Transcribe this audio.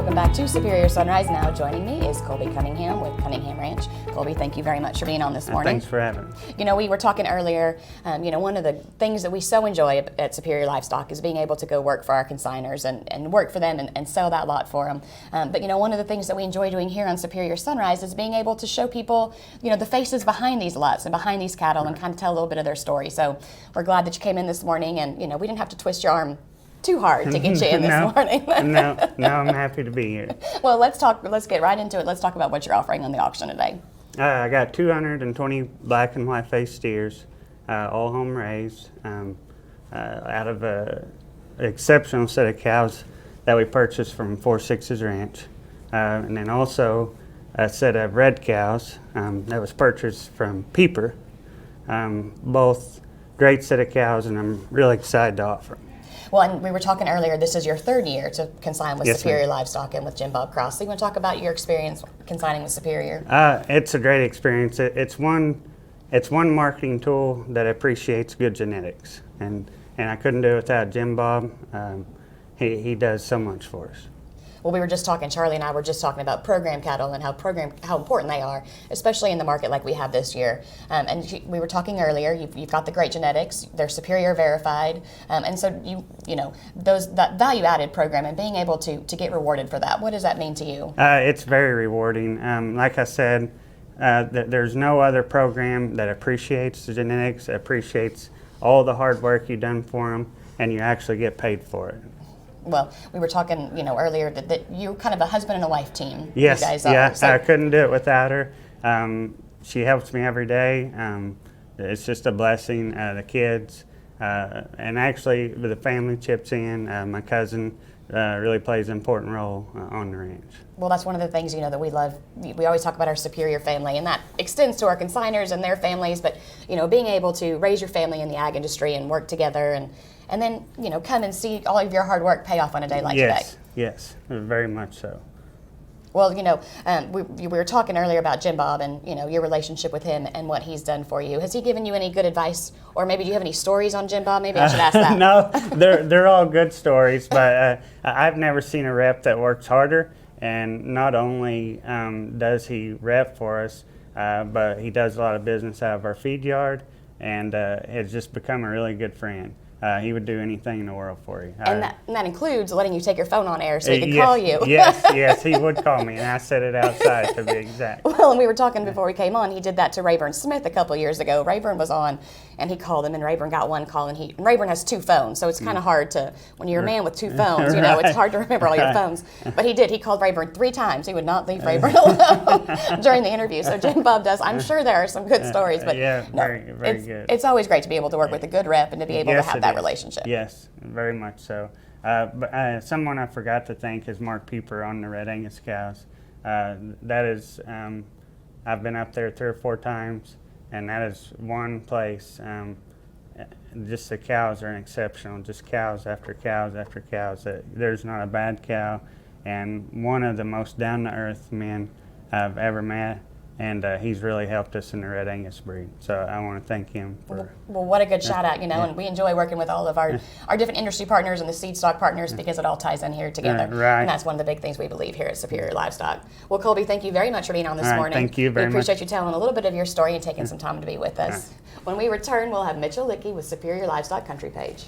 welcome back to Superior Sunrise. Now joining me is Colby Cunningham with Cunningham Ranch. Colby, thank you very much for being on this morning. Thanks for having me. You know, we were talking earlier, one of the things that we so enjoy at Superior Livestock is being able to go work for our consigners and work for them and sell that lot for them. But one of the things that we enjoy doing here on Superior Sunrise is being able to show people, the faces behind these lots and behind these cattle and kind of tell a little bit of their story. So we're glad that you came in this morning and, we didn't have to twist your arm too hard to get you in this morning. No, I'm happy to be here. Well, let's get right into it. Let's talk about what you're offering on the auction today. I got 220 black and white faced steers, all home raised, out of an exceptional set of cows that we purchased from 4 Sixes Ranch. And then also a set of red cows that was purchased from Peeper. Both great set of cows, and I'm really excited to offer them. Well, and we were talking earlier, this is your third year to consign with Yes, Superior ma'am. Livestock and with Jim Bob Cross. So you want to talk about your experience consigning with Superior? It's a great experience. It's one marketing tool that appreciates good genetics, and I couldn't do it without Jim Bob. He does so much for us. Well, we were just talking, Charlie and I were just talking about program cattle and how important they are, especially in the market like we have this year. And we were talking earlier, you've got the great genetics, they're Superior verified, and so that value-added program and being able to get rewarded for that, what does that mean to you? It's very rewarding. Like I said, there's no other program that appreciates the genetics, appreciates all the hard work you've done for them, and you actually get paid for it. Well, we were talking, earlier that you're kind of a husband and a wife team. Yes, you guys yeah, are. So, I couldn't do it without her. She helps me every day. It's just a blessing. The kids, and actually the family chips in. My cousin really plays an important role on the ranch. Well, that's one of the things, that we love. We always talk about our Superior family, and that extends to our consigners and their families, but, being able to raise your family in the ag industry and work together and then, come and see all of your hard work pay off on a day like today. Yes, very much so. Well, we were talking earlier about Jim Bob and, your relationship with him and what he's done for you. Has he given you any good advice? Or maybe do you have any stories on Jim Bob? Maybe I should ask that. No, they're all good stories, but I've never seen a rep that works harder. And not only does he rep for us, but he does a lot of business out of our feed yard and has just become a really good friend. He would do anything in the world for you. And that includes letting you take your phone on air so he could call you. Yes, he would call me, and I set it outside to be exact. Well, and we were talking before we came on, he did that to Rayburn Smith a couple years ago. Rayburn was on, and he called him, and Rayburn got one call, and Rayburn has 2 phones, so it's kind of hard to, when you're a man with 2 phones, Right. it's hard to remember all your phones. But he did. He called Rayburn 3 times. He would not leave Rayburn alone during the interview. So Jim Bob does. I'm sure there are some good stories, but very good. It's always great to be able to work with a good rep and to be able to have that relationship. Yes, very much so. But someone I forgot to thank is Mark Peeper on the Red Angus cows. That is, I've been up there 3 or 4 times, and that is one place. Just the cows are exceptional, just cows after cows after cows. There's not a bad cow, and one of the most down-to-earth men I've ever met. And he's really helped us in the Red Angus breed. So I want to thank him for... Well, what a good shout out, and we enjoy working with all of our different industry partners and the seed stock partners because it all ties in here together. Right. And that's one of the big things we believe here at Superior Livestock. Well, Colby, thank you very much for being on this morning. Thank you very much. We appreciate you telling a little bit of your story and taking some time to be with us. When we return, we'll have Mitchell Lickey with Superior Livestock Country Page.